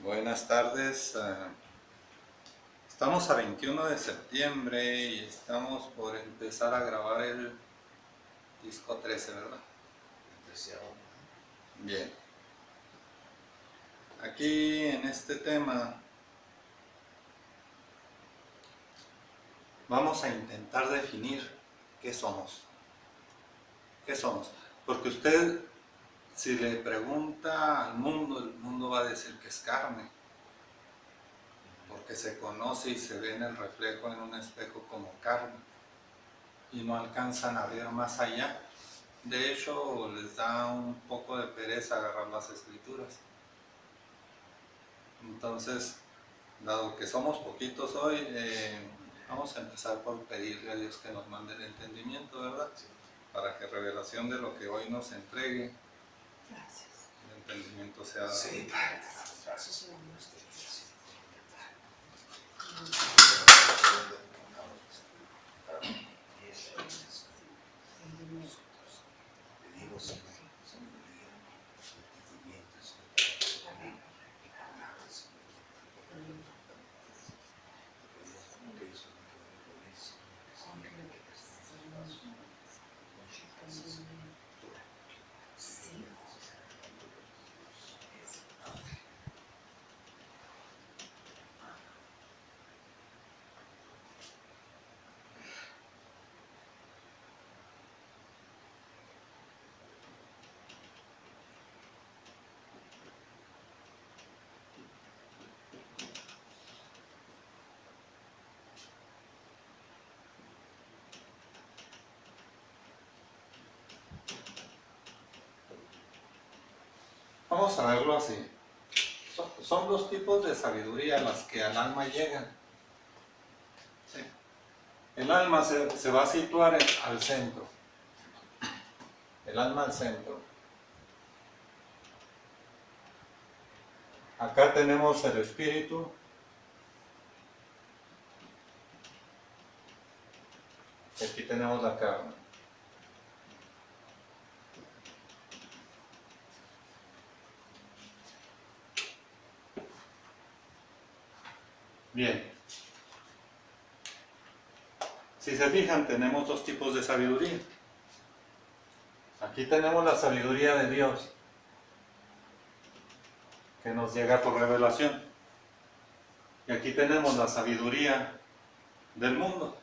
Buenas tardes. Estamos a 21 de septiembre y estamos por empezar a grabar el disco 13, ¿verdad? Bien. Aquí en este tema vamos a intentar definir qué somos. ¿Qué somos? Porque usted, si le pregunta al mundo, el mundo va a decir que es carne. Porque se conoce y se ve en el reflejo en un espejo como carne. Y no alcanzan a ver más allá. De hecho, les da un poco de pereza agarrar las escrituras. Entonces, dado que somos poquitos hoy, vamos a empezar por pedirle a Dios que nos mande el entendimiento, ¿verdad? Para que revelación de lo que hoy nos entregue, el entendimiento sea dado. Sí, Padre, gracias. Vamos a verlo así. Son dos tipos de sabiduría las que al alma llegan. Sí. El alma se va a situar al centro. El alma al centro. Acá tenemos el espíritu. Y aquí tenemos la carne. Bien. Si se fijan, tenemos dos tipos de sabiduría. Aquí tenemos la sabiduría de Dios, que nos llega por revelación. Y aquí tenemos la sabiduría del mundo.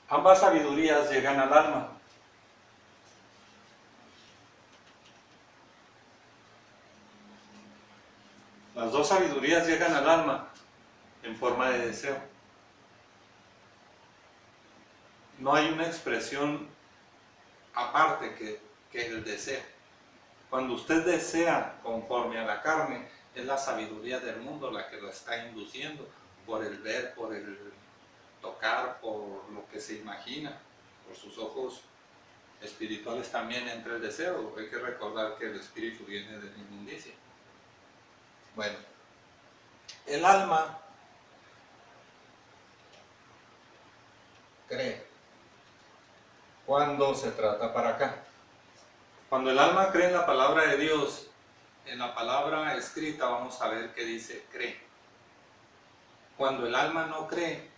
Ambas sabidurías llegan al alma. Las dos sabidurías llegan al alma en forma de deseo. No hay una expresión aparte que el deseo. Cuando usted desea conforme a la carne, es la sabiduría del mundo la que lo está induciendo por el ver, por el tocar, por lo que se imagina, por sus ojos espirituales también entra el deseo. Hay que recordar que el espíritu viene de la inmundicia. Bueno, el alma cree cuando se trata para acá. Cuando el alma cree en la palabra de Dios, en la palabra escrita vamos a ver que dice cree. Cuando el alma no cree,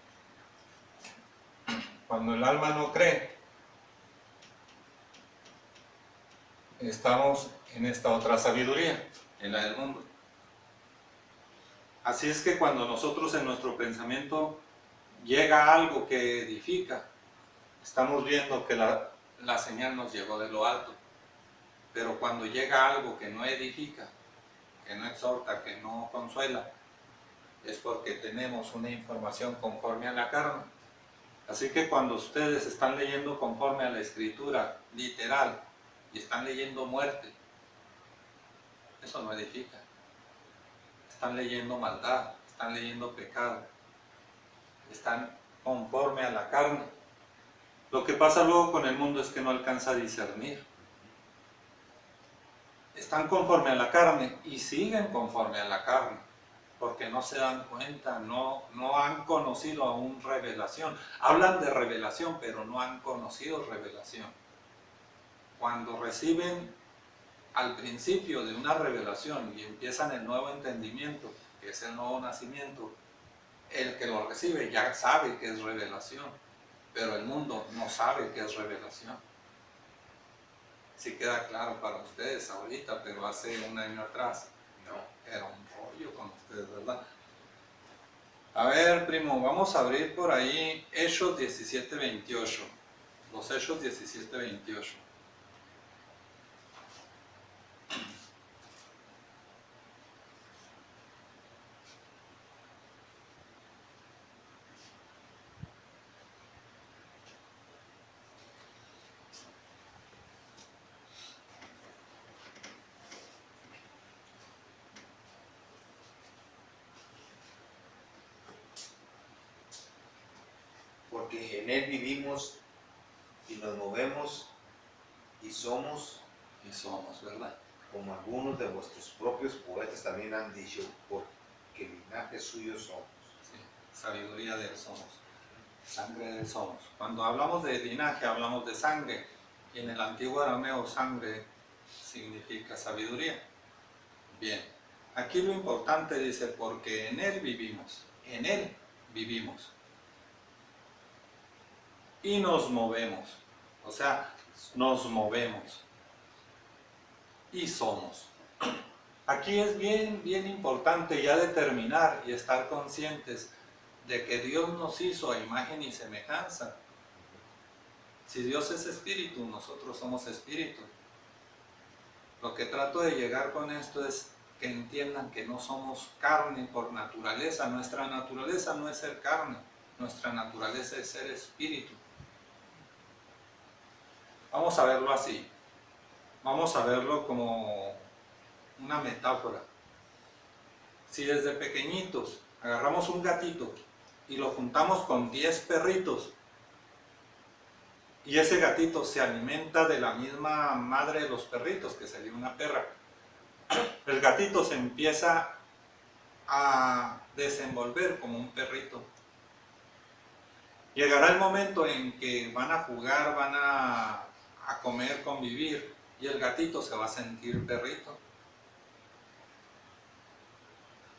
estamos en esta otra sabiduría, en la del mundo. Así es que cuando nosotros en nuestro pensamiento llega algo que edifica, estamos viendo que la señal nos llegó de lo alto. Pero cuando llega algo que no edifica, que no exhorta, que no consuela, es porque tenemos una información conforme a la carne. Así que cuando ustedes están leyendo conforme a la escritura literal y están leyendo muerte, eso no edifica. Están leyendo maldad, están leyendo pecado, están conforme a la carne. Lo que pasa luego con el mundo es que no alcanza a discernir. Están conforme a la carne y siguen conforme a la carne, porque no se dan cuenta, no han conocido aún revelación. Hablan de revelación, pero no han conocido revelación. Cuando reciben al principio de una revelación y empiezan el nuevo entendimiento, que es el nuevo nacimiento, el que lo recibe ya sabe que es revelación, pero el mundo no sabe que es revelación. Sí queda claro para ustedes ahorita, pero hace un año atrás no, era un rollo con ustedes, ¿verdad? A ver, primo, vamos a abrir por ahí Hechos 17:28. Los Hechos 17:28. Porque en Él vivimos y nos movemos y somos, ¿Verdad? como algunos de vuestros propios poetas también han dicho, porque linaje suyo somos. Sí, sabiduría del somos, sangre del somos. Cuando hablamos de linaje hablamos de sangre, y en el antiguo arameo sangre significa sabiduría. Bien, aquí lo importante dice, porque en Él vivimos, y nos movemos, o sea, nos movemos y somos. Aquí es bien importante ya determinar y estar conscientes de que Dios nos hizo a imagen y semejanza. Si Dios es espíritu, nosotros somos espíritu. Lo que trato de llegar con esto es que entiendan que no somos carne por naturaleza. Nuestra naturaleza no es ser carne, nuestra naturaleza es ser espíritu. Vamos a verlo así. Vamos a verlo como una metáfora. Si desde pequeñitos agarramos un gatito y lo juntamos con 10 perritos, y ese gatito se alimenta de la misma madre de los perritos, que sería una perra, el gatito se empieza a desenvolver como un perrito. Llegará el momento en que van a jugar, van a comer, convivir, y el gatito se va a sentir perrito.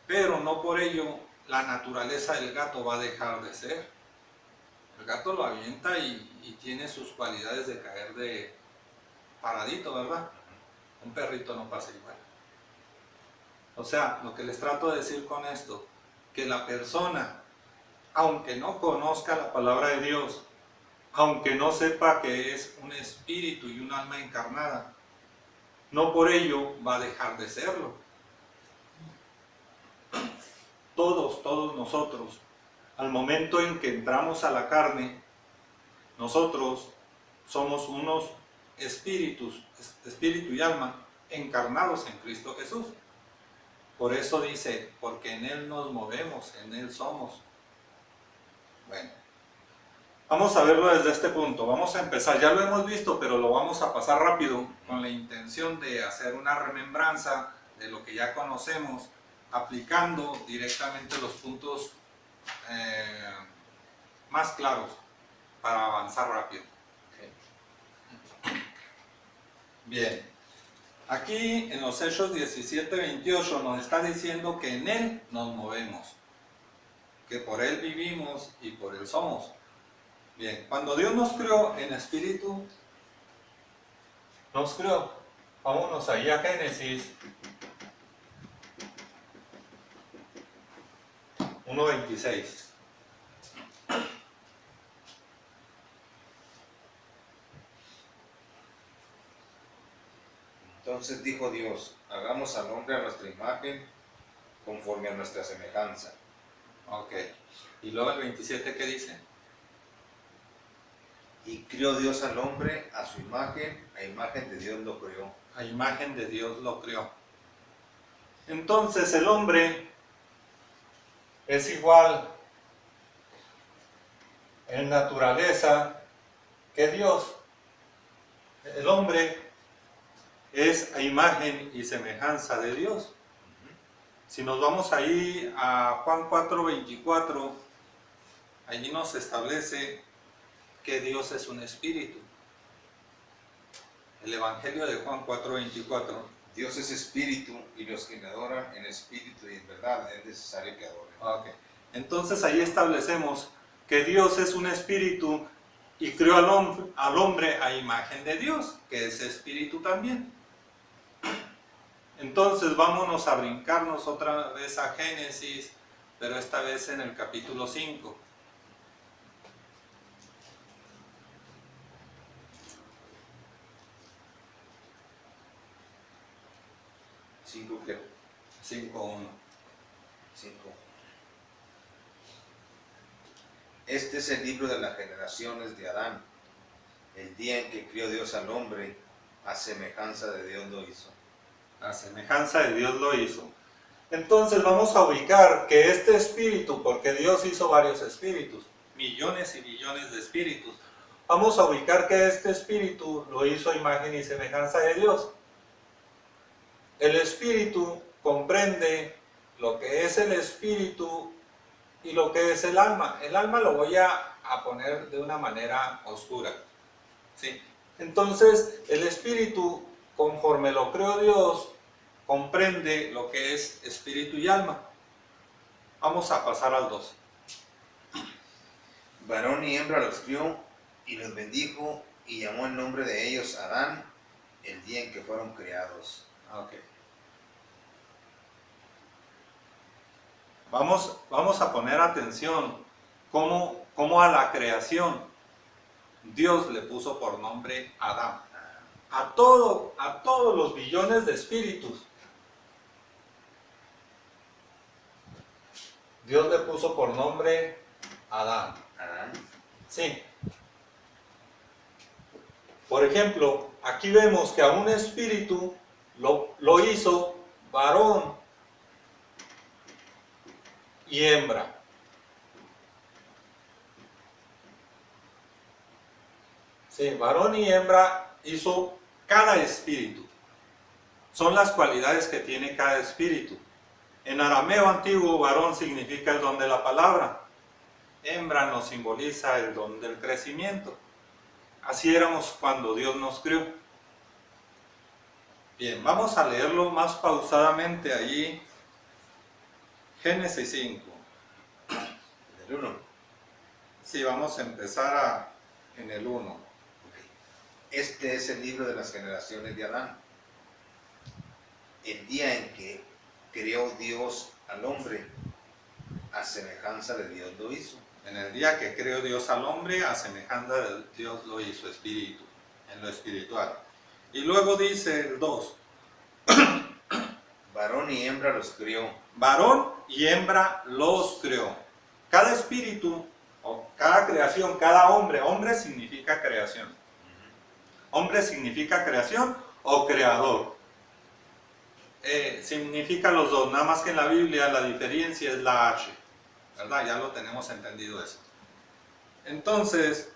Pero no por ello la naturaleza del gato va a dejar de ser. El gato lo avienta y tiene sus cualidades de caer de paradito, ¿verdad? Un perrito no pasa igual. O sea, lo que les trato de decir con esto, que la persona, aunque no conozca la palabra de Dios, aunque no sepa que es un espíritu y un alma encarnada, no por ello va a dejar de serlo. Todos nosotros, al momento en que entramos a la carne, nosotros somos unos espíritus, espíritu y alma, encarnados en Cristo Jesús. Por eso dice, porque en Él nos movemos, en Él somos. Bueno, vamos a verlo desde este punto. Vamos a empezar, ya lo hemos visto, pero lo vamos a pasar rápido, con la intención de hacer una remembranza de lo que ya conocemos, aplicando directamente los puntos más claros para avanzar rápido. Bien, aquí en los Hechos 17:28 nos está diciendo que en Él nos movemos, que por Él vivimos y por Él somos. Bien, cuando Dios nos creó en espíritu, nos creó. Vámonos ahí a Génesis 1:26. Entonces dijo Dios, hagamos al hombre a nuestra imagen, conforme a nuestra semejanza. Ok. Y luego el 27, ¿qué dice? Y crió Dios al hombre a su imagen, a imagen de Dios lo creó. A imagen de Dios lo creó. Entonces el hombre es igual en naturaleza que Dios. El hombre es a imagen y semejanza de Dios. Si nos vamos ahí a Juan 4:24, allí nos establece que Dios es un espíritu. El Evangelio de Juan 4:24. Dios es espíritu y los que le adoran en espíritu y en verdad es necesario que adoren. Ok. Entonces ahí establecemos que Dios es un espíritu y creó al hombre a imagen de Dios, que es espíritu también. Entonces vámonos a brincarnos otra vez a Génesis, pero esta vez en el capítulo 5. Cinco, ¿qué? 5:1. 5. Este es el libro de las generaciones de Adán. El día en que crió Dios al hombre, a semejanza de Dios lo hizo. A semejanza de Dios lo hizo. Entonces vamos a ubicar que este espíritu, porque Dios hizo varios espíritus, millones y billones de espíritus, vamos a ubicar que este espíritu lo hizo a imagen y semejanza de Dios. El espíritu comprende lo que es el espíritu y lo que es el alma. El alma lo voy a poner de una manera oscura, ¿sí? Entonces el espíritu, conforme lo creó Dios, comprende lo que es espíritu y alma. Vamos a pasar al 2. Varón y hembra los crió y los bendijo y llamó el nombre de ellos Adán el día en que fueron creados. Ok. Vamos a poner atención cómo a la creación Dios le puso por nombre Adán. A todos los billones de espíritus Dios le puso por nombre Adán. Adán. Sí. Por ejemplo, aquí vemos que a un espíritu lo hizo varón y hembra. Sí, varón y hembra hizo cada espíritu. Son las cualidades que tiene cada espíritu. En arameo antiguo, varón significa el don de la palabra. Hembra nos simboliza el don del crecimiento. Así éramos cuando Dios nos creó. Bien, vamos a leerlo más pausadamente allí. Génesis 5. El 1. Sí, vamos a empezar en el 1. Este es el libro de las generaciones de Adán. El día en que creó Dios al hombre, a semejanza de Dios lo hizo. En el día que creó Dios al hombre, a semejanza de Dios lo hizo, espíritu, en lo espiritual. Y luego dice el 2. Varón y hembra los crió. Varón y hembra los creó. Cada espíritu, o cada creación, cada hombre significa creación. Hombre significa creación o creador. Significa los dos, nada más que en la Biblia la diferencia es la H, ¿verdad? Ya lo tenemos entendido eso. Entonces,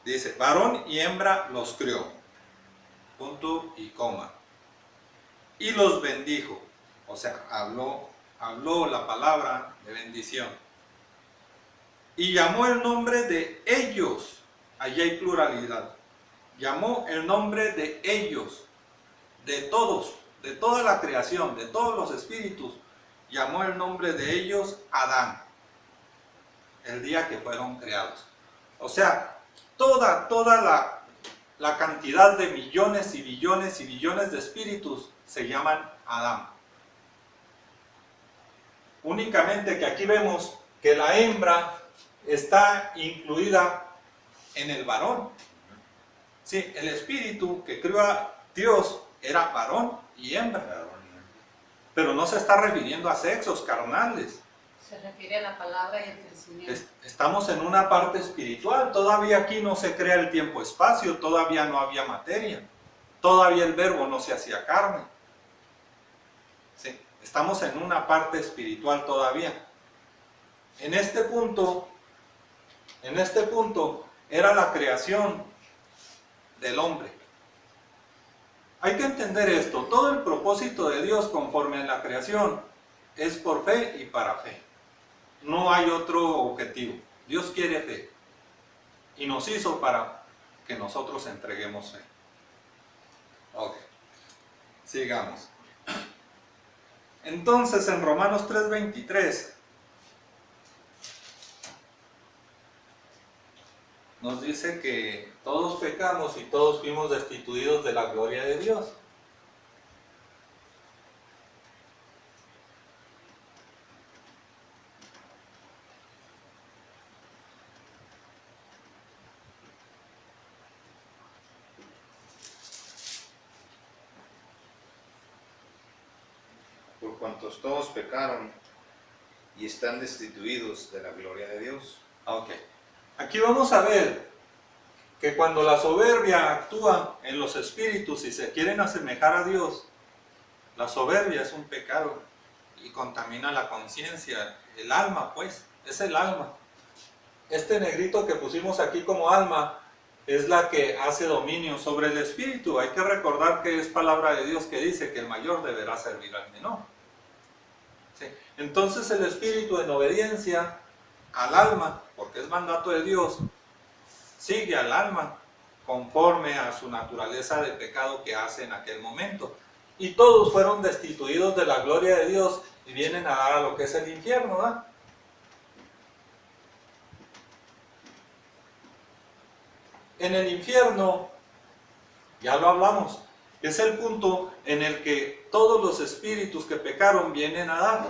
dice, varón y hembra los crió, punto y coma. Y los bendijo, o sea, habló la palabra de bendición. Y llamó el nombre de ellos, allí hay pluralidad. Llamó el nombre de ellos, de todos, de toda la creación, de todos los espíritus, llamó el nombre de ellos Adán, el día que fueron creados. O sea, toda la cantidad de millones y billones y billones de espíritus se llaman Adán. Únicamente que aquí vemos que la hembra está incluida en el varón. Sí, el espíritu que creó a Dios era varón y hembra. Pero no se está refiriendo a sexos carnales. Se refiere a la palabra y el crecimiento. Estamos en una parte espiritual. Todavía aquí no se crea el tiempo-espacio. Todavía no había materia. Todavía el verbo no se hacía carne. Sí, estamos en una parte espiritual todavía. En este punto era la creación del hombre. Hay que entender esto, todo el propósito de Dios conforme a la creación es por fe y para fe. No hay otro objetivo. Dios quiere fe y nos hizo para que nosotros entreguemos fe. Ok, sigamos. Entonces en Romanos 3:23 nos dice que todos pecamos y todos fuimos destituidos de la gloria de Dios. Por cuantos todos pecaron y están destituidos de la gloria de Dios. Ok, aquí vamos a ver que cuando la soberbia actúa en los espíritus y se quieren asemejar a Dios, la soberbia es un pecado y contamina la conciencia, el alma pues, es el alma. Este negrito que pusimos aquí como alma es la que hace dominio sobre el espíritu. Hay que recordar que es palabra de Dios que dice que el mayor deberá servir al menor. ¿Sí? Entonces el espíritu, en obediencia al alma, porque es mandato de Dios, sigue al alma conforme a su naturaleza de pecado que hace en aquel momento. Y todos fueron destituidos de la gloria de Dios y vienen a dar a lo que es el infierno, ¿verdad? En el infierno, ya lo hablamos, es el punto en el que todos los espíritus que pecaron vienen a dar.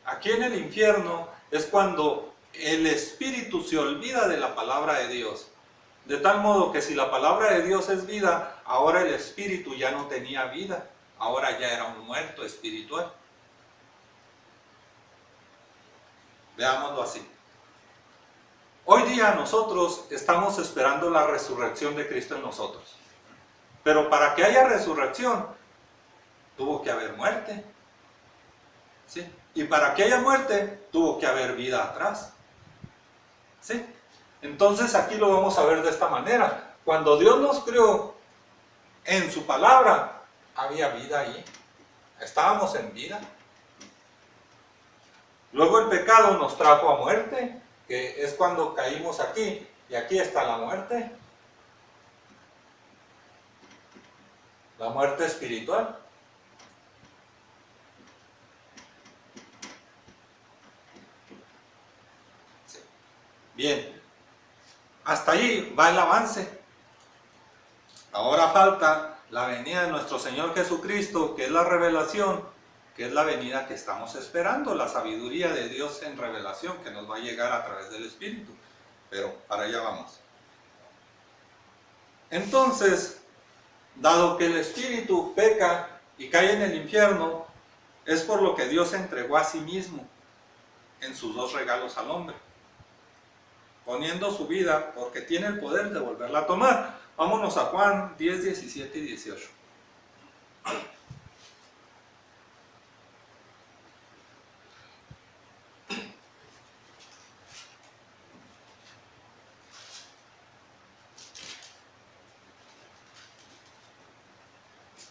Aquí en el infierno es cuando el espíritu se olvida de la palabra de Dios. De tal modo que si la palabra de Dios es vida, ahora el espíritu ya no tenía vida, ahora ya era un muerto espiritual. Veámoslo así. Hoy día nosotros estamos esperando la resurrección de Cristo en nosotros. Pero para que haya resurrección, tuvo que haber muerte. ¿Sí? Y para que haya muerte, tuvo que haber vida atrás. ¿Sí? Entonces aquí lo vamos a ver de esta manera. Cuando Dios nos creó en su palabra, había vida ahí. Estábamos en vida. Luego el pecado nos trajo a muerte, que es cuando caímos aquí, y aquí está la muerte. La muerte espiritual. Sí. Bien, hasta ahí va el avance. Ahora falta la venida de nuestro Señor Jesucristo, que es la revelación, que es la venida que estamos esperando, la sabiduría de Dios en revelación que nos va a llegar a través del Espíritu. Pero para allá vamos. Entonces, dado que el Espíritu peca y cae en el infierno, es por lo que Dios entregó a sí mismo en sus dos regalos al hombre, poniendo su vida porque tiene el poder de volverla a tomar. Vámonos a Juan 10, 17 y 18.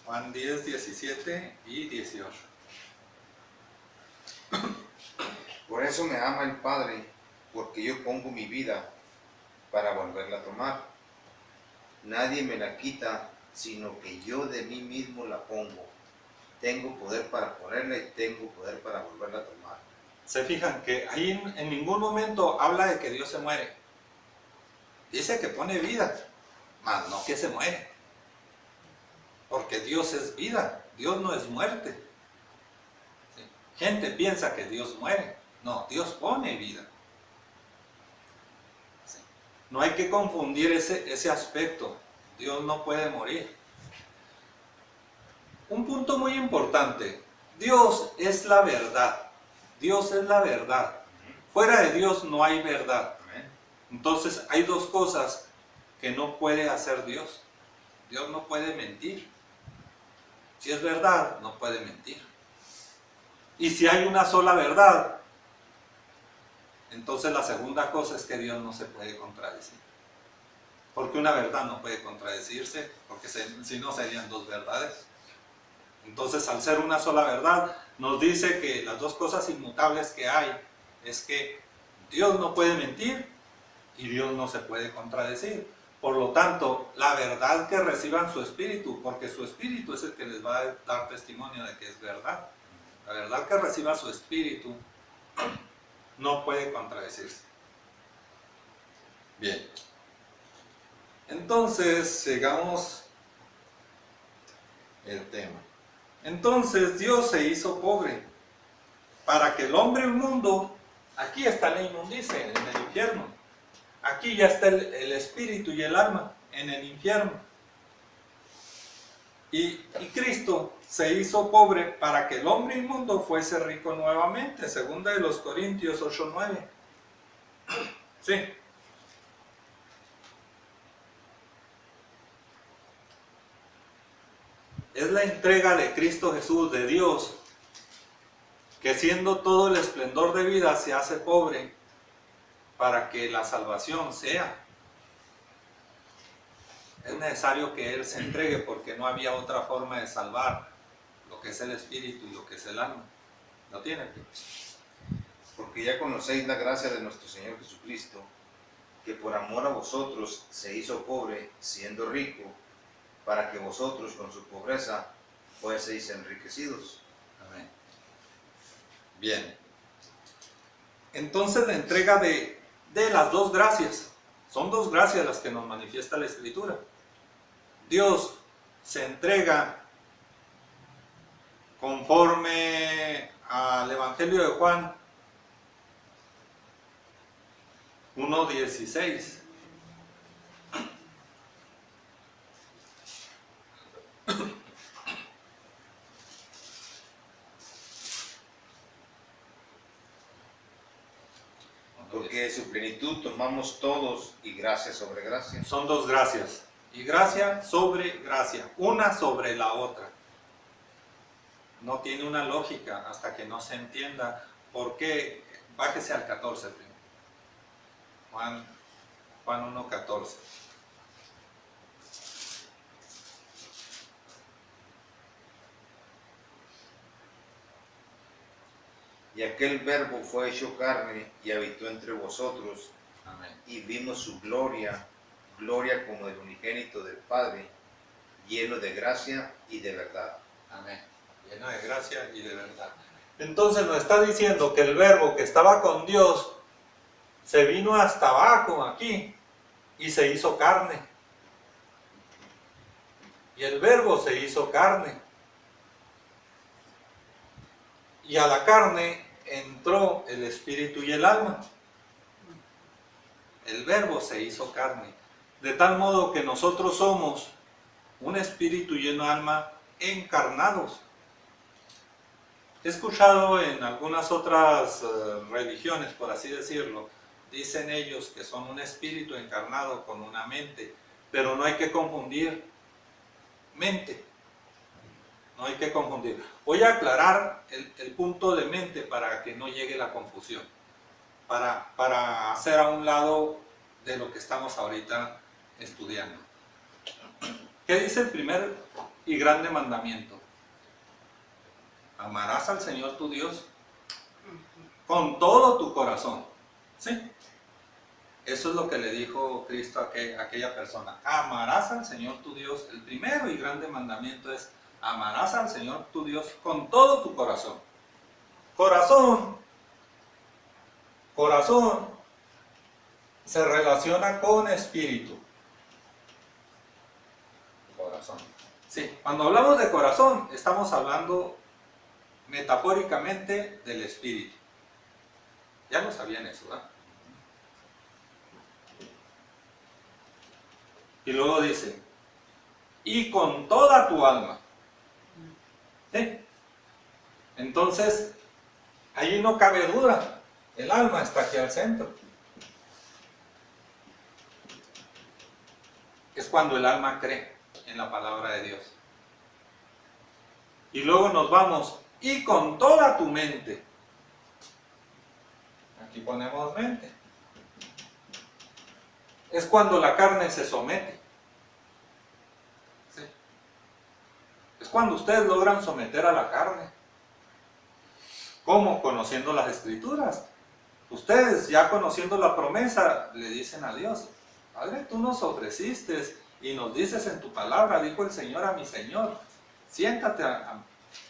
Juan 10, 17 y 18. Por eso me ama el Padre, porque yo pongo mi vida para volverla a tomar. Nadie me la quita, sino que yo de mí mismo la pongo. Tengo poder para ponerla y tengo poder para volverla a tomar. Se fijan que ahí en ningún momento habla de que Dios se muere. Dice que pone vida, mas no que se muere. Porque Dios es vida, Dios no es muerte. ¿Sí? Gente piensa que Dios muere. No, Dios pone vida. ¿Sí? No hay que confundir ese aspecto. Dios no puede morir. Un punto muy importante. Dios es la verdad. Dios es la verdad. Fuera de Dios no hay verdad. Entonces hay dos cosas que no puede hacer Dios. Dios no puede mentir. Si es verdad, no puede mentir. Y si hay una sola verdad, entonces la segunda cosa es que Dios no se puede contradecir. Porque una verdad no puede contradecirse, porque si no serían dos verdades. Entonces, al ser una sola verdad, nos dice que las dos cosas inmutables que hay es que Dios no puede mentir y Dios no se puede contradecir. Por lo tanto, la verdad que reciban su espíritu, porque su espíritu es el que les va a dar testimonio de que es verdad. La verdad que reciba su espíritu no puede contradecirse. Bien. Entonces, sigamos el tema. Entonces, Dios se hizo pobre para que el hombre inmundo, aquí está la inmundicia, en el infierno. Aquí ya está el espíritu y el alma en el infierno. Y Cristo se hizo pobre para que el hombre inmundo fuese rico nuevamente. Segunda de los Corintios 8:9. Sí. Es la entrega de Cristo Jesús, de Dios, que siendo todo el esplendor de vida se hace pobre para que la salvación sea. Es necesario que Él se entregue porque no había otra forma de salvar lo que es el espíritu y lo que es el alma. ¿No tiene? Porque ya conocéis la gracia de nuestro Señor Jesucristo, que por amor a vosotros se hizo pobre, siendo rico, para que vosotros con su pobreza fueseis enriquecidos. Amén. Bien. Entonces la entrega de las dos gracias. Son dos gracias las que nos manifiesta la Escritura. Dios se entrega conforme al Evangelio de Juan 1:16. Porque de su plenitud tomamos todos y gracia sobre gracia. Son dos gracias. Y gracia sobre gracia. Una sobre la otra. No tiene una lógica hasta que no se entienda por qué. Bájese al 14 primero. Juan 1:14. Y aquel verbo fue hecho carne y habitó entre vosotros. Amén. Y vimos su gloria, gloria como del unigénito del Padre, lleno de gracia y de verdad. Amén. Lleno de gracia y de verdad. Entonces nos está diciendo que el verbo que estaba con Dios se vino hasta abajo aquí y se hizo carne. Y el verbo se hizo carne. Y a la carne entró el espíritu y el alma. El verbo se hizo carne. De tal modo que nosotros somos un espíritu y un alma encarnados. He escuchado en algunas otras religiones, por así decirlo, dicen ellos que son un espíritu encarnado con una mente, pero no hay que confundir mente. No hay que confundir. Voy a aclarar el punto de mente para que no llegue la confusión. Para hacer a un lado de lo que estamos ahorita estudiando. ¿Qué dice el primer y grande mandamiento? Amarás al Señor tu Dios con todo tu corazón. ¿Sí? Eso es lo que le dijo Cristo a aquella persona. Amarás al Señor tu Dios. El primero y grande mandamiento es: amarás al Señor tu Dios con todo tu corazón. Corazón se relaciona con espíritu. Corazón. Sí, cuando hablamos de corazón, estamos hablando metafóricamente del espíritu. Ya lo sabían eso, ¿verdad? Y luego dice: y con toda tu alma. ¿Sí? Entonces, ahí no cabe duda. El alma está aquí al centro. Es cuando el alma cree en la palabra de Dios. Y luego nos vamos: y con toda tu mente. Aquí ponemos mente. Es cuando la carne se somete. ¿Sí? Es cuando ustedes logran someter a la carne. ¿Cómo? Conociendo las Escrituras. Ustedes, ya conociendo la promesa, le dicen a Dios: Padre, tú nos ofreciste y nos dices en tu palabra, dijo el Señor a mi Señor, siéntate,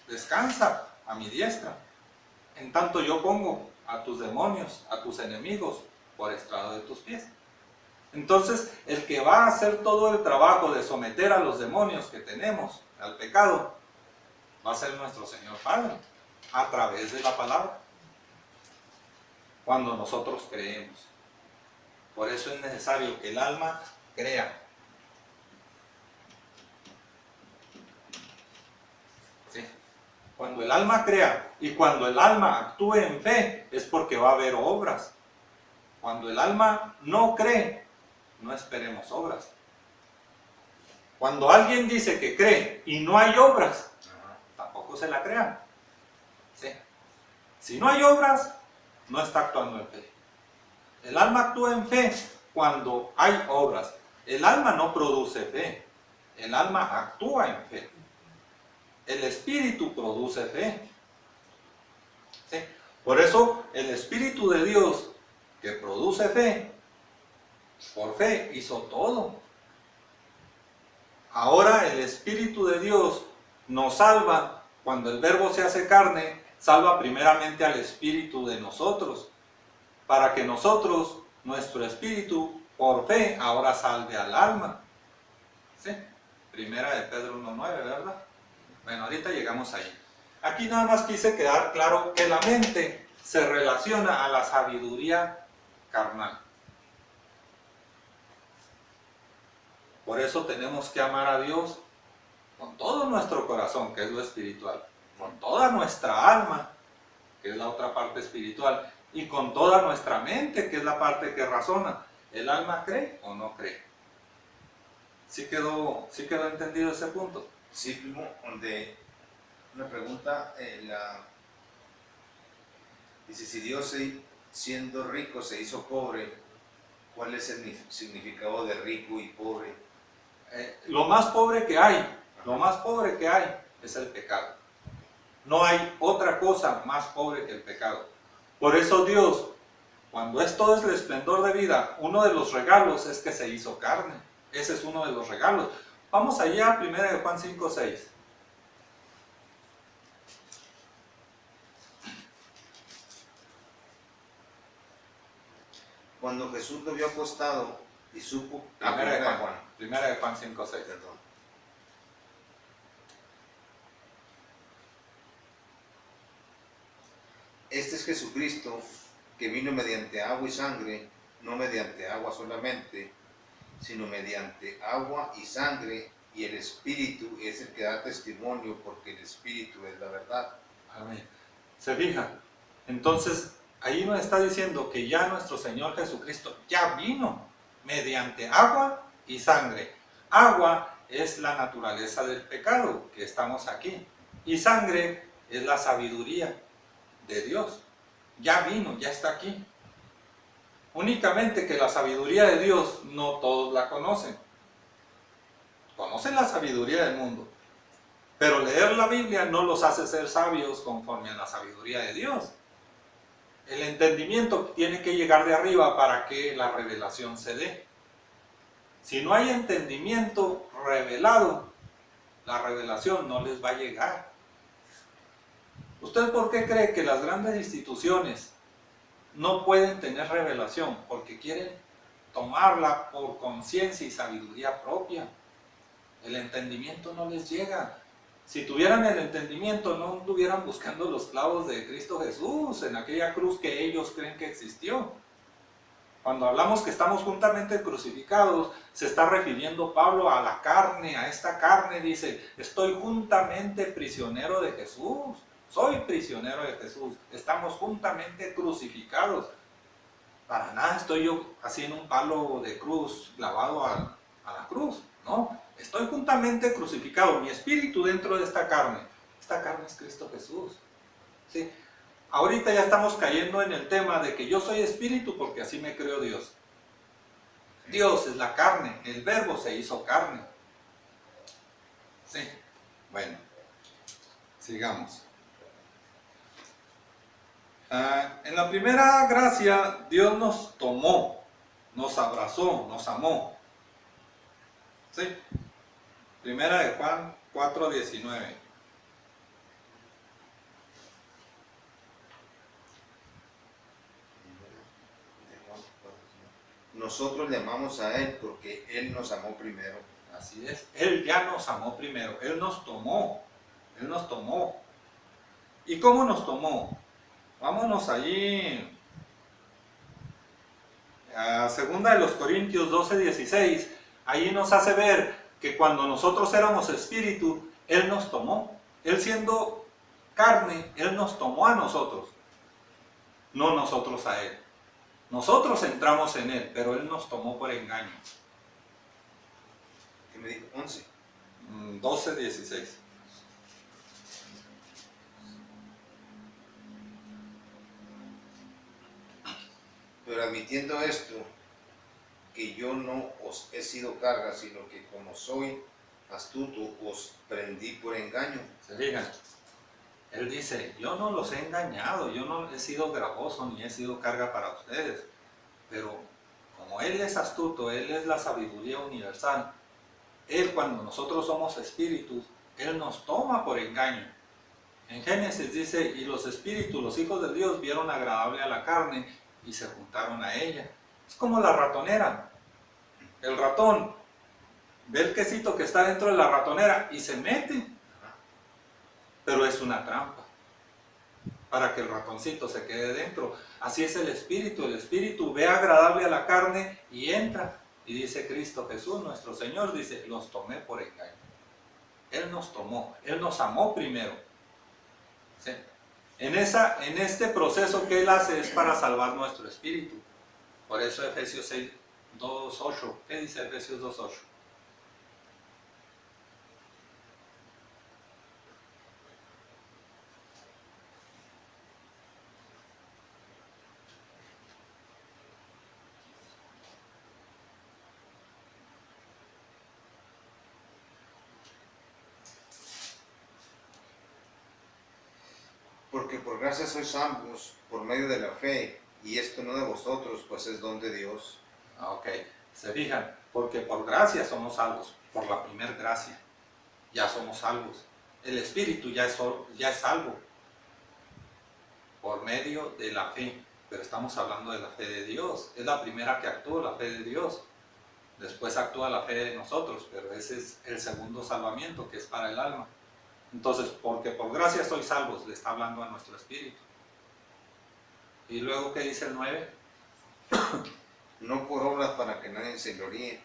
descansa a mi diestra. En tanto yo pongo a tus demonios, a tus enemigos, por estrado de tus pies. Entonces, el que va a hacer todo el trabajo de someter a los demonios que tenemos al pecado, va a ser nuestro Señor Padre, a través de la palabra, cuando nosotros creemos. Por eso es necesario que el alma crea. ¿Sí? Cuando el alma crea y cuando el alma actúe en fe, es porque va a haber obras. Cuando el alma no cree, no esperemos obras. Cuando alguien dice que cree y no hay obras, tampoco se la crean. ¿Sí? Si no hay obras, no está actuando en fe. El alma actúa en fe cuando hay obras. El alma no produce fe. El alma actúa en fe. El espíritu produce fe. ¿Sí? Por eso el Espíritu de Dios que produce fe, por fe hizo todo. Ahora el Espíritu de Dios nos salva. Cuando el Verbo se hace carne, salva primeramente al espíritu de nosotros, para que nosotros, nuestro espíritu, por fe, ahora salve al alma. ¿Sí? Primera de Pedro 1:9, ¿verdad? Bueno, ahorita llegamos ahí. Aquí nada más quise quedar claro que la mente se relaciona a la sabiduría carnal. Por eso tenemos que amar a Dios con todo nuestro corazón, que es lo espiritual, con toda nuestra alma, que es la otra parte espiritual, y con toda nuestra mente, que es la parte que razona. ¿El alma cree o no cree? ¿Sí quedó entendido ese punto? Sí, primo, donde una pregunta, dice, si Dios siendo rico se hizo pobre, ¿cuál es el significado de rico y pobre? Lo más pobre que hay, es el pecado. No hay otra cosa más pobre que el pecado. Por eso Dios, cuando es todo el esplendor de vida, uno de los regalos es que se hizo carne. Ese es uno de los regalos. Vamos allá a 1 de Juan 5:6. Cuando Jesús lo vio acostado y supo... Primera de Juan 5:6. Perdón. Este es Jesucristo, que vino mediante agua y sangre, no mediante agua solamente, sino mediante agua y sangre, y el Espíritu es el que da testimonio, porque el Espíritu es la verdad. Amén. ¿Se fija? Entonces, ahí nos está diciendo que ya nuestro Señor Jesucristo ya vino mediante agua y sangre. Agua es la naturaleza del pecado, que estamos aquí. Y sangre es la sabiduría de Dios. Ya vino, ya está aquí. Únicamente que la sabiduría de Dios no todos la conocen. Conocen la sabiduría del mundo, pero leer la Biblia no los hace ser sabios conforme a la sabiduría de Dios. El entendimiento tiene que llegar de arriba para que la revelación se dé. Si no hay entendimiento revelado, la revelación no les va a llegar. ¿Usted por qué cree que las grandes instituciones no pueden tener revelación? Porque quieren tomarla por conciencia y sabiduría propia. El entendimiento no les llega. Si tuvieran el entendimiento, no estuvieran buscando los clavos de Cristo Jesús en aquella cruz que ellos creen que existió. Cuando hablamos que estamos juntamente crucificados, se está refiriendo Pablo a la carne, a esta carne. Dice, estoy juntamente prisionero de Jesús. Soy prisionero de Jesús. Estamos juntamente crucificados. Para nada estoy yo así en un palo de cruz, clavado a la cruz. No, estoy juntamente crucificado. Mi espíritu dentro de esta carne. Esta carne es Cristo Jesús. ¿Sí? Ahorita ya estamos cayendo en el tema de que yo soy espíritu porque así me creó Dios. Dios es la carne, el Verbo se hizo carne. Sí, bueno, sigamos. En la primera gracia, Dios nos tomó nos abrazó, nos amó. ¿Sí? Primera de Juan 4:19. Nosotros le amamos a Él porque Él nos amó primero. Así es, Él ya nos amó primero, Él nos tomó, Él nos tomó. ¿Y cómo nos tomó? Vámonos allí a 2 Corintios 12:16. Ahí nos hace ver que cuando nosotros éramos espíritu, Él nos tomó. Él siendo carne, Él nos tomó a nosotros, no nosotros a Él. Nosotros entramos en Él, pero Él nos tomó por engaño. ¿Qué me dijo? 11. 12:16. Pero admitiendo esto, que yo no os he sido carga, sino que como soy astuto, os prendí por engaño. Se fijan, Él dice, yo no los he engañado, yo no he sido gravoso ni he sido carga para ustedes, pero como Él es astuto, Él es la sabiduría universal, Él cuando nosotros somos espíritus, Él nos toma por engaño. En Génesis dice, y los espíritus, los hijos de Dios, vieron agradable a la carne y se juntaron a ella. Es como la ratonera. El ratón ve el quesito que está dentro de la ratonera y se mete. Pero es una trampa para que el ratoncito se quede dentro. Así es el espíritu ve agradable a la carne y entra. Y dice Cristo Jesús, nuestro Señor, dice, los tomé por engaño. Él nos tomó, Él nos amó primero. ¿Sí? En este proceso que Él hace es para salvar nuestro espíritu. Por eso Efesios 2:8. ¿Qué dice Efesios 2:8? Porque por gracia sois salvos por medio de la fe, y esto no de vosotros, pues es don de Dios. Ok, se fijan, porque por gracia somos salvos, por la primer gracia, ya somos salvos. El espíritu ya es salvo, por medio de la fe, pero estamos hablando de la fe de Dios, es la primera que actúa, la fe de Dios. Después actúa la fe de nosotros, pero ese es el segundo salvamiento que es para el alma. Entonces, porque por gracia sois salvos, le está hablando a nuestro espíritu. Y luego, ¿qué dice el 9? No por obras para que nadie se gloríe.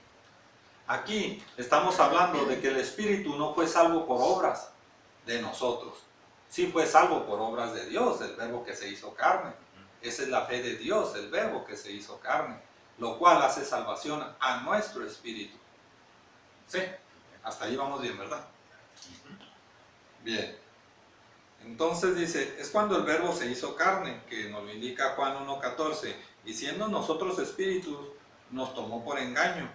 Aquí estamos hablando de que el espíritu no fue salvo por obras de nosotros. Sí fue salvo por obras de Dios, el verbo que se hizo carne. Esa es la fe de Dios, el verbo que se hizo carne, lo cual hace salvación a nuestro espíritu. Sí, hasta ahí vamos bien, ¿verdad? Bien. Entonces dice, es cuando el verbo se hizo carne, que nos lo indica Juan 1:14, y siendo nosotros espíritus, nos tomó por engaño,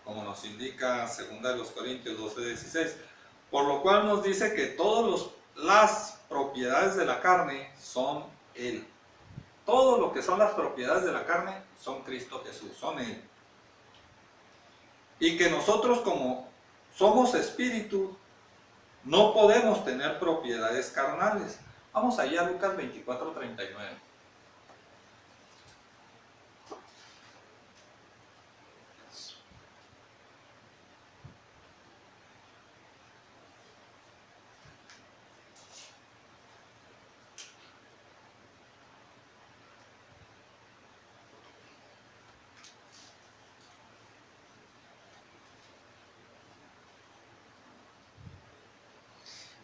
como nos indica 2 Corintios 12:16, por lo cual nos dice que todas las propiedades de la carne son Él. Todo lo que son las propiedades de la carne son Cristo Jesús, son Él. Y que nosotros como somos espíritus, no podemos tener propiedades carnales. Vamos allá a Lucas 24:39.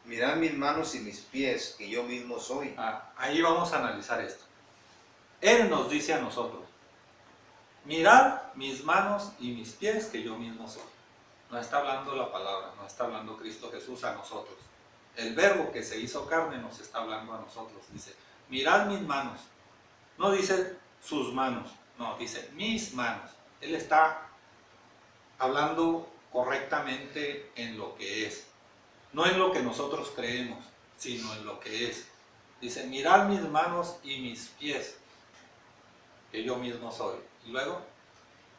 Mirad mis manos y mis pies, que yo mismo soy. Ahí vamos a analizar esto. Él nos dice a nosotros, mirad mis manos y mis pies, que yo mismo soy. No está hablando la palabra, no está hablando Cristo Jesús a nosotros. El verbo que se hizo carne nos está hablando a nosotros. Dice, mirad mis manos. No dice sus manos, no, dice mis manos. Él está hablando correctamente en lo que es. No en lo que nosotros creemos, sino en lo que es. Dice, mirad mis manos y mis pies, que yo mismo soy. Y luego,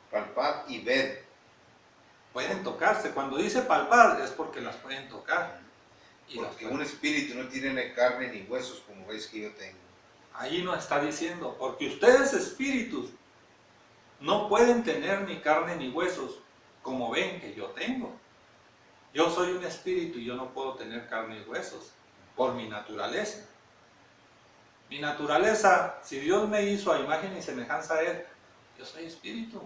palpad y ved. pueden tocarse. Cuando dice palpar es porque las pueden tocar. Y las Porque pueden- un espíritu no tiene ni carne ni huesos como veis que yo tengo. Ahí nos está diciendo, porque ustedes espíritus no pueden tener ni carne ni huesos, como ven que yo tengo. Yo soy un espíritu y yo no puedo tener carne y huesos, por mi naturaleza. Mi naturaleza, si Dios me hizo a imagen y semejanza a Él, yo soy espíritu.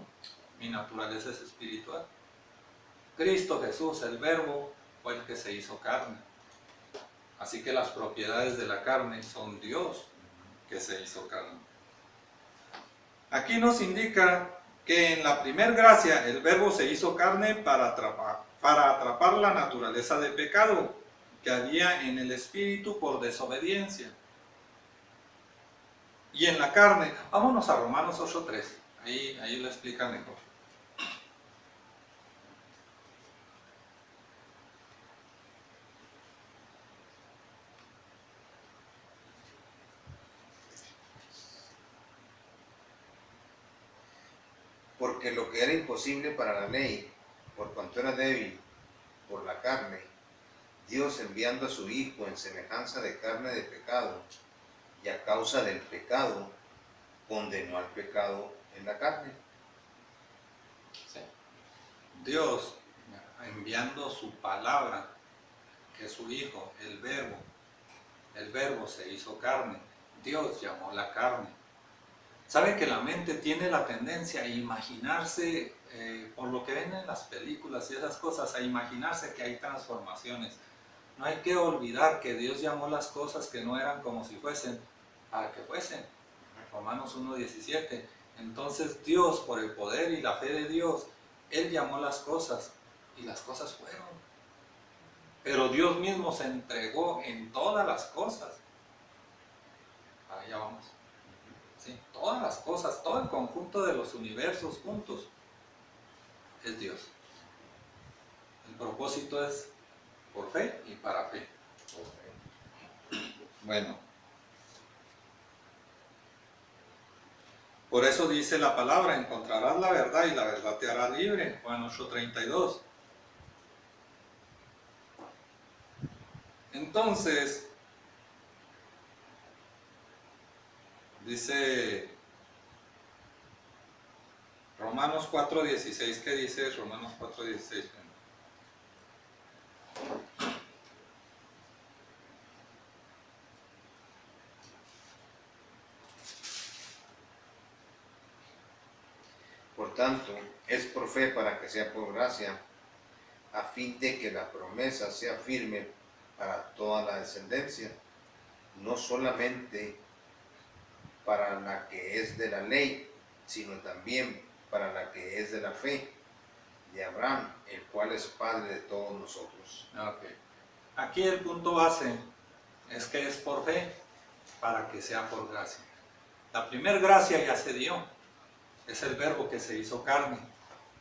Mi naturaleza es espiritual. Cristo Jesús, el Verbo, fue el que se hizo carne. Así que las propiedades de la carne son Dios que se hizo carne. Aquí nos indica que en la primer gracia el Verbo se hizo carne para atrapar la naturaleza de pecado que había en el espíritu por desobediencia. Y en la carne, vámonos a Romanos 8:3, ahí lo explica mejor. Porque lo que era imposible para la ley, por cuanto era débil por la carne, Dios enviando a su Hijo en semejanza de carne de pecado, y a causa del pecado, condenó al pecado en la carne. Sí. Dios enviando su palabra, que es su Hijo, el Verbo se hizo carne, Dios llamó la carne. ¿Sabe que la mente tiene la tendencia a imaginarse, por lo que ven en las películas y esas cosas, a imaginarse que hay transformaciones? No hay que olvidar que Dios llamó las cosas que no eran como si fuesen, para que fuesen. Romanos 1:17. Entonces Dios, por el poder y la fe de Dios, Él llamó las cosas y las cosas fueron. Pero Dios mismo se entregó en todas las cosas. Allá vamos. Sí, todas las cosas, todo el conjunto de los universos juntos es Dios. El propósito es por fe y para fe. Bueno, por eso dice la palabra, encontrarás la verdad y la verdad te hará libre. Juan 8:32. Entonces, dice Romanos 4:16, ¿qué dice Romanos 4:16? Por tanto, es por fe para que sea por gracia, a fin de que la promesa sea firme para toda la descendencia, no solamente para la que es de la ley, sino también para la que es de la fe de Abraham, el cual es Padre de todos nosotros. Okay. Aquí el punto base es que es por fe para que sea por gracia. La primera gracia ya se dio, es el Verbo que se hizo carne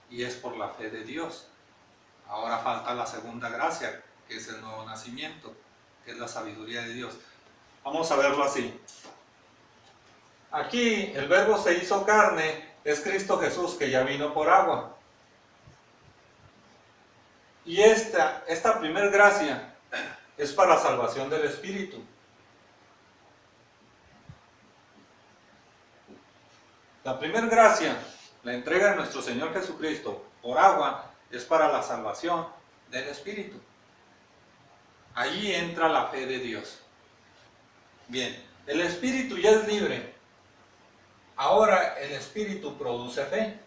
y es por la fe de Dios. Ahora falta la segunda gracia, que es el nuevo nacimiento, que es la sabiduría de Dios. Vamos a verlo así. Aquí el Verbo se hizo carne, es Cristo Jesús que ya vino por agua. Y esta primera gracia es para salvación del Espíritu. La primera gracia, la entrega de nuestro Señor Jesucristo por agua, es para la salvación del Espíritu. Allí entra la fe de Dios. Bien, el Espíritu ya es libre. Ahora el Espíritu produce fe.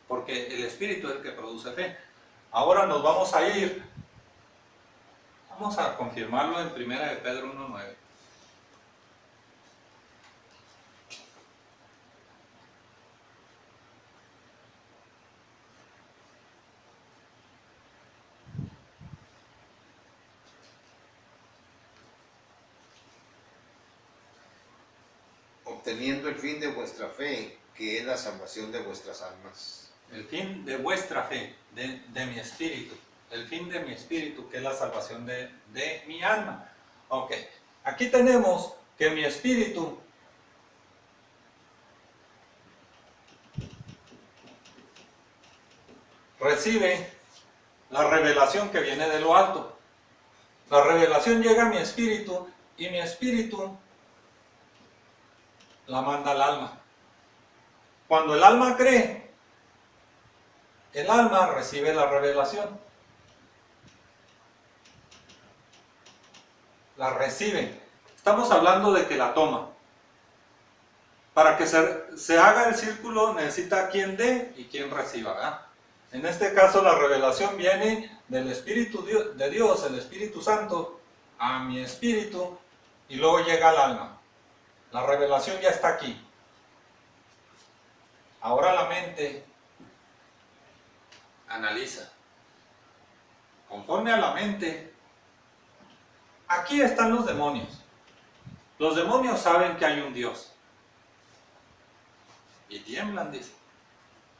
Porque el Espíritu es el que produce fe. Ahora nos vamos a ir. Vamos a confirmarlo en 1 de Pedro 1:9. Obteniendo el fin de vuestra fe, que es la salvación de vuestras almas. El fin de vuestra fe, de mi espíritu. El fin de mi espíritu, que es la salvación de mi alma. Ok, aquí tenemos que mi espíritu recibe la revelación que viene de lo alto. La revelación llega a mi espíritu y mi espíritu la manda al alma. Cuando el alma cree, el alma recibe la revelación. La recibe. Estamos hablando de que la toma. Para que se haga el círculo necesita quien dé y quien reciba, ¿verdad? En este caso la revelación viene del Espíritu de Dios, el Espíritu Santo, a mi espíritu y luego llega al alma. La revelación ya está aquí. Ahora la mente analiza. Conforme a la mente, aquí están los demonios. Los demonios saben que hay un Dios. Y tiemblan, dice.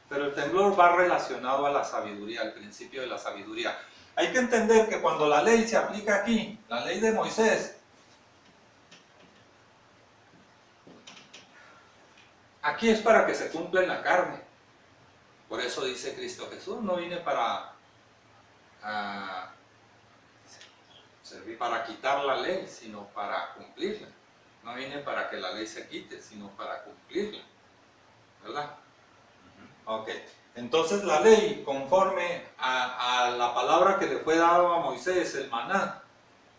Pero el temblor va relacionado a la sabiduría, al principio de la sabiduría. Hay que entender que cuando la ley se aplica aquí, la ley de Moisés, aquí es para que se cumpla en la carne. Por eso dice Cristo Jesús, no vine para quitar la ley, sino para cumplirla. No vine para que la ley se quite, sino para cumplirla. ¿Verdad? Ok. Entonces la ley, conforme a la palabra que le fue dada a Moisés, el maná,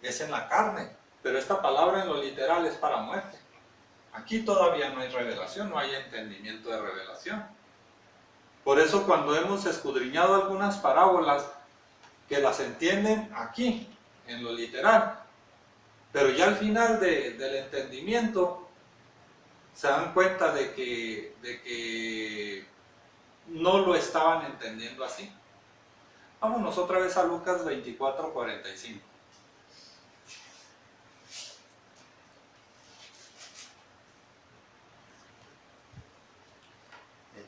es en la carne. Pero esta palabra en lo literal es para muerte. Aquí todavía no hay revelación, no hay entendimiento de revelación. Por eso cuando hemos escudriñado algunas parábolas, que las entienden aquí, en lo literal, pero ya al final del entendimiento, se dan cuenta de que no lo estaban entendiendo así. Vámonos otra vez a Lucas 24:45.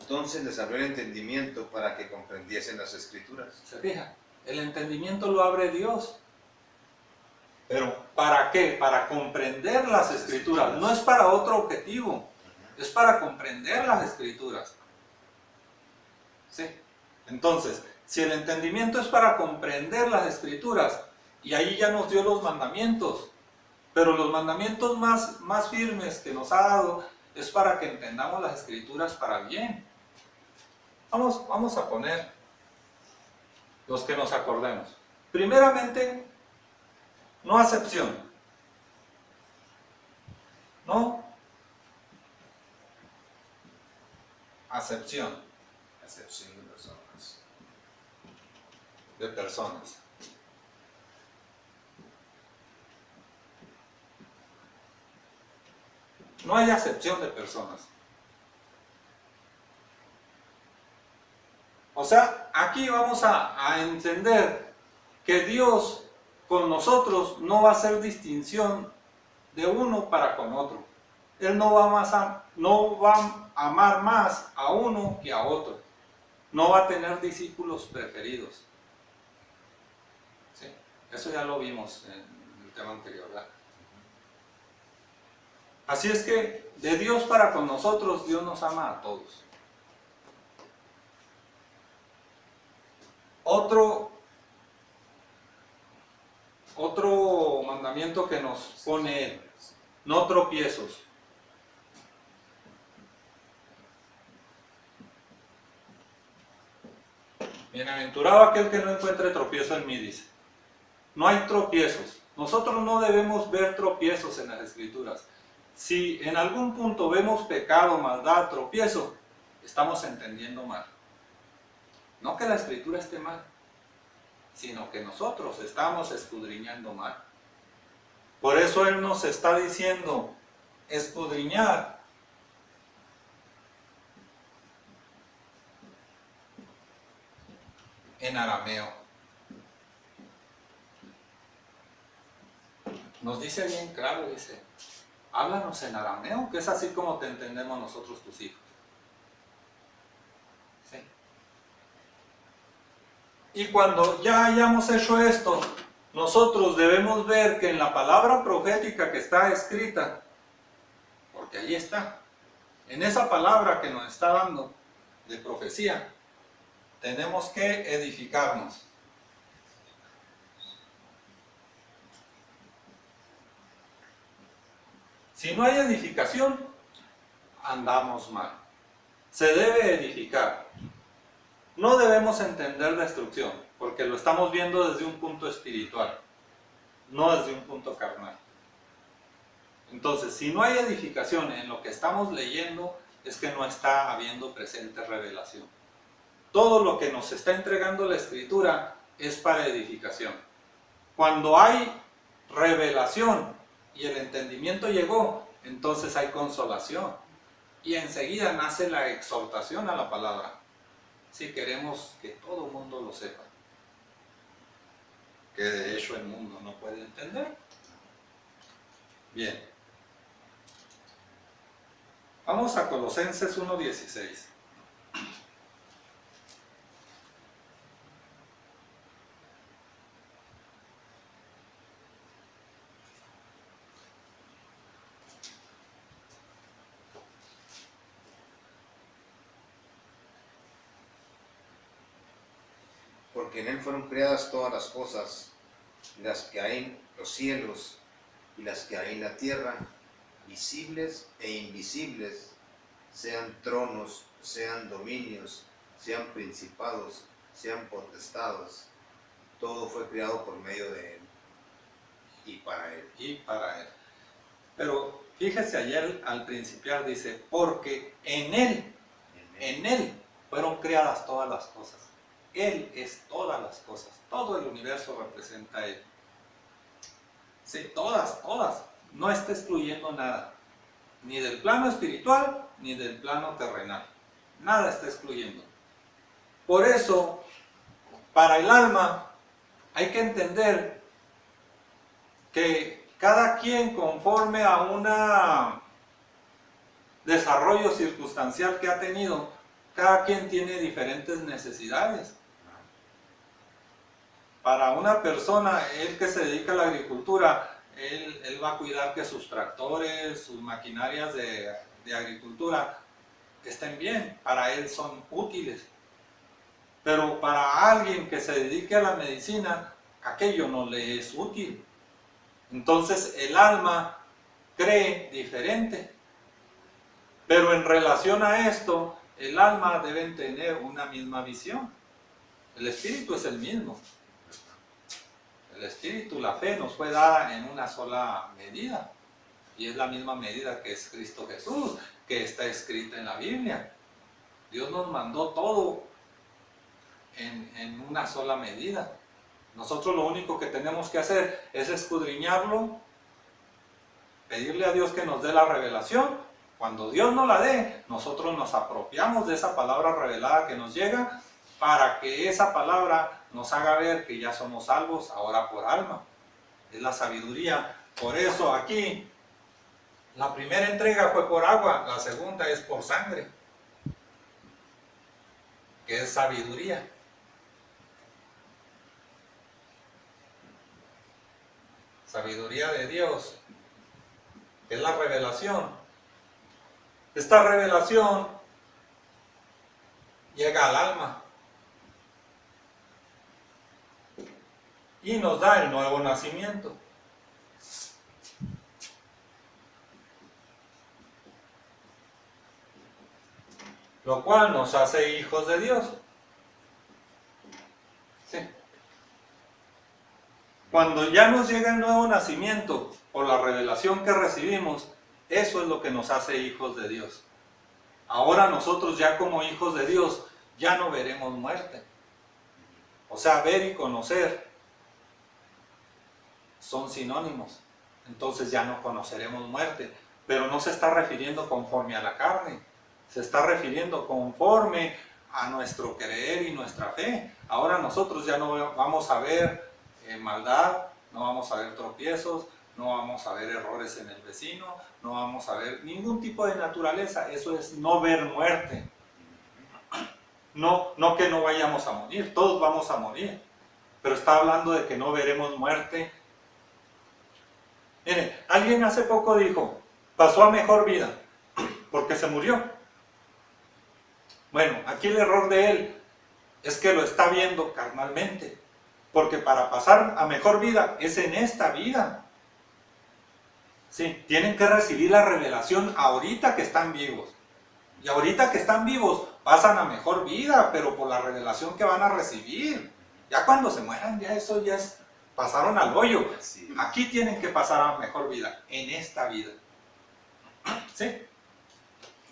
Entonces les abrió el entendimiento para que comprendiesen las Escrituras. ¿Se fija? El entendimiento lo abre Dios. ¿Pero para qué? Para comprender las Escrituras. No es para otro objetivo. Es para comprender las Escrituras. ¿Sí? Entonces, si el entendimiento es para comprender las Escrituras, y ahí ya nos dio los mandamientos, pero los mandamientos más firmes que nos ha dado es para que entendamos las Escrituras para bien. Vamos a poner los que nos acordemos. Primeramente, no acepción. No acepción. Acepción de personas. De personas. No hay acepción de personas. O sea, aquí vamos a entender que Dios con nosotros no va a hacer distinción de uno para con otro. Él no va a amar más a uno que a otro. No va a tener discípulos preferidos. ¿Sí? Eso ya lo vimos en el tema anterior, ¿verdad? Así es que de Dios para con nosotros, Dios nos ama a todos. Otro mandamiento que nos pone Él: no tropiezos. Bienaventurado aquel que no encuentre tropiezo en mí, dice. No hay tropiezos. Nosotros no debemos ver tropiezos en las Escrituras. Si en algún punto vemos pecado, maldad, tropiezo, estamos entendiendo mal. No que la Escritura esté mal, sino que nosotros estamos escudriñando mal. Por eso Él nos está diciendo, escudriñar. En arameo. Nos dice bien claro, dice, háblanos en arameo, que es así como te entendemos nosotros tus hijos. ¿Sí? Y cuando ya hayamos hecho esto, nosotros debemos ver que en la palabra profética que está escrita, porque ahí está, en esa palabra que nos está dando de profecía, tenemos que edificarnos. Si no hay edificación, andamos mal. Se debe edificar. No debemos entender destrucción, porque lo estamos viendo desde un punto espiritual, no desde un punto carnal. Entonces, si no hay edificación en lo que estamos leyendo, es que no está habiendo presente revelación. Todo lo que nos está entregando la Escritura es para edificación. Cuando hay revelación y el entendimiento llegó, entonces hay consolación. Y enseguida nace la exhortación a la palabra. Si queremos que todo el mundo lo sepa. Que de hecho el mundo no puede entender. Bien. Vamos a Colosenses 1:16. Porque en él fueron creadas todas las cosas, las que hay en los cielos y las que hay en la tierra, visibles e invisibles, sean tronos, sean dominios, sean principados, sean potestados. Todo fue creado por medio de él y para él. Y para él. Pero fíjese ayer al principiar dice, porque en él fueron creadas todas las cosas. Él es todas las cosas. Todo el universo representa a él. Sí, todas. No está excluyendo nada. Ni del plano espiritual, ni del plano terrenal. Nada está excluyendo. Por eso, para el alma, hay que entender que cada quien conforme a un desarrollo circunstancial que ha tenido, cada quien tiene diferentes necesidades. Para una persona, él que se dedica a la agricultura, él va a cuidar que sus tractores, sus maquinarias de agricultura estén bien, para él son útiles. Pero para alguien que se dedique a la medicina, aquello no le es útil. Entonces el alma cree diferente. Pero en relación a esto, el alma debe tener una misma visión. El espíritu es el mismo. El espíritu, la fe, nos fue dada en una sola medida. Y es la misma medida que es Cristo Jesús, que está escrita en la Biblia. Dios nos mandó todo en una sola medida. Nosotros lo único que tenemos que hacer es escudriñarlo, pedirle a Dios que nos dé la revelación. Cuando Dios nos la dé, nosotros nos apropiamos de esa palabra revelada que nos llega para que esa palabra nos haga ver que ya somos salvos ahora por alma. Es la sabiduría. Por eso aquí, la primera entrega fue por agua, la segunda es por sangre, que es sabiduría. Sabiduría de Dios, que es la revelación. Esta revelación llega al alma y nos da el nuevo nacimiento. Lo cual nos hace hijos de Dios. Sí. Cuando ya nos llega el nuevo nacimiento por la revelación que recibimos, eso es lo que nos hace hijos de Dios. Ahora nosotros ya como hijos de Dios ya no veremos muerte. O sea, ver y conocer son sinónimos. Entonces ya no conoceremos muerte. Pero no se está refiriendo conforme a la carne. Se está refiriendo conforme a nuestro creer y nuestra fe. Ahora nosotros ya no vamos a ver maldad, no vamos a ver tropiezos, no vamos a ver errores en el vecino, no vamos a ver ningún tipo de naturaleza. Eso es no ver muerte. No que no vayamos a morir, todos vamos a morir. Pero está hablando de que no veremos muerte. Mire, alguien hace poco dijo, pasó a mejor vida, porque se murió. Bueno, aquí el error de él es que lo está viendo carnalmente. Porque para pasar a mejor vida es en esta vida. Sí, tienen que recibir la revelación ahorita que están vivos. Y ahorita que están vivos pasan a mejor vida, pero por la revelación que van a recibir. Ya cuando se mueran, ya eso ya es, pasaron al hoyo. Así. Aquí tienen que pasar a mejor vida, en esta vida. ¿Sí?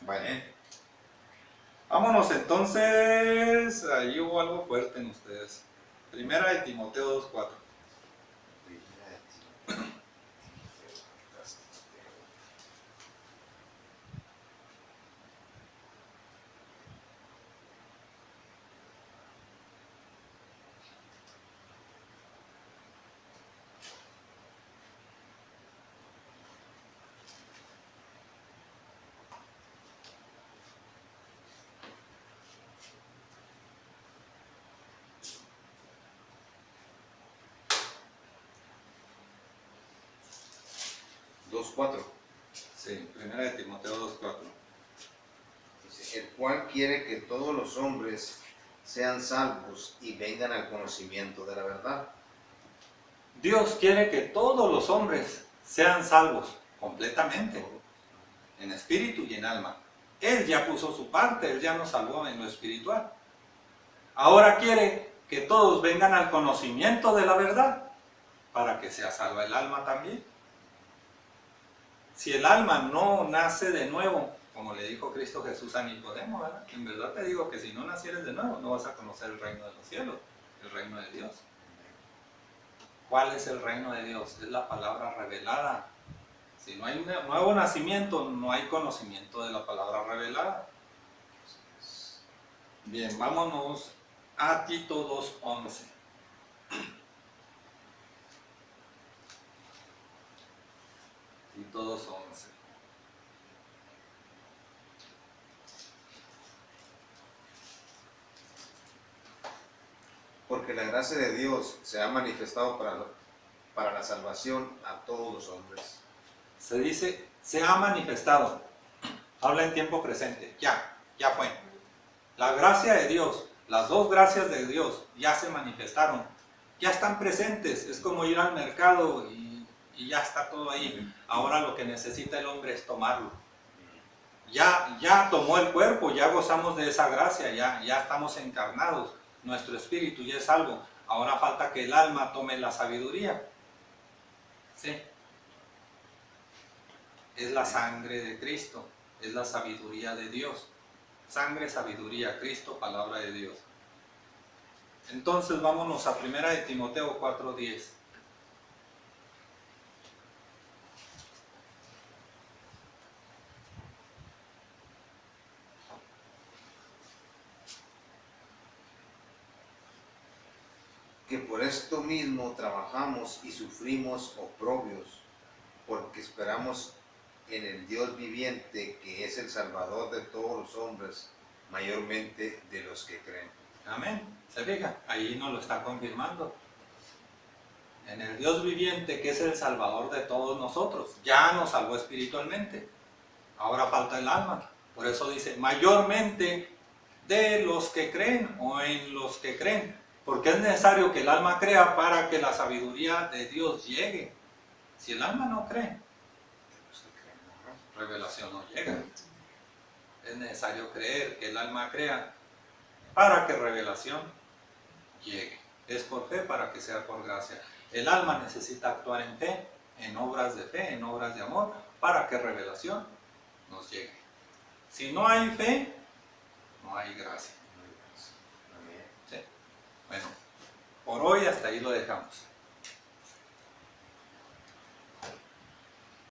Bueno, Vámonos entonces, ahí hubo algo fuerte en ustedes. Primera de Timoteo 2:4. Dos, cuatro. Sí, primera de Timoteo 2:4. Dice, el cual quiere que todos los hombres sean salvos y vengan al conocimiento de la verdad. Dios quiere que todos los hombres sean salvos completamente, en espíritu y en alma. Él ya puso su parte, Él ya nos salvó en lo espiritual. Ahora quiere que todos vengan al conocimiento de la verdad, para que sea salva el alma también. Si el alma no nace de nuevo, como le dijo Cristo Jesús a Nicodemo, ¿verdad? En verdad te digo que si no nacieres de nuevo, no vas a conocer el reino de los cielos, el reino de Dios. ¿Cuál es el reino de Dios? Es la palabra revelada. Si no hay un nuevo nacimiento, no hay conocimiento de la palabra revelada. Bien, vámonos a Tito 2:11. Tito 2:11. Porque la gracia de Dios se ha manifestado para la salvación a todos los hombres. Se dice, se ha manifestado. Habla en tiempo presente. Ya fue. La gracia de Dios, las dos gracias de Dios ya se manifestaron. Ya están presentes. Es como ir al mercado y ya está todo ahí. Ahora lo que necesita el hombre es tomarlo. Ya tomó el cuerpo, ya gozamos de esa gracia, ya estamos encarnados. Nuestro espíritu ya es salvo. Ahora falta que el alma tome la sabiduría. ¿Sí? Es la sangre de Cristo, es la sabiduría de Dios. Sangre, sabiduría, Cristo, palabra de Dios. Entonces vámonos a 1 de Timoteo 4:10. Que por esto mismo trabajamos y sufrimos oprobios, porque esperamos en el Dios viviente, que es el Salvador de todos los hombres, mayormente de los que creen. Amén. ¿Se fija? Ahí nos lo está confirmando. En el Dios viviente, que es el Salvador de todos nosotros. Ya nos salvó espiritualmente. Ahora falta el alma. Por eso dice, mayormente de los que creen o en los que creen. Porque es necesario que el alma crea para que la sabiduría de Dios llegue. Si el alma no cree, revelación no llega. Es necesario creer, que el alma crea para que revelación llegue. Es por fe para que sea por gracia. El alma necesita actuar en fe, en obras de fe, en obras de amor, para que revelación nos llegue. Si no hay fe, no hay gracia. ¿Sí? Bueno, por hoy hasta ahí lo dejamos.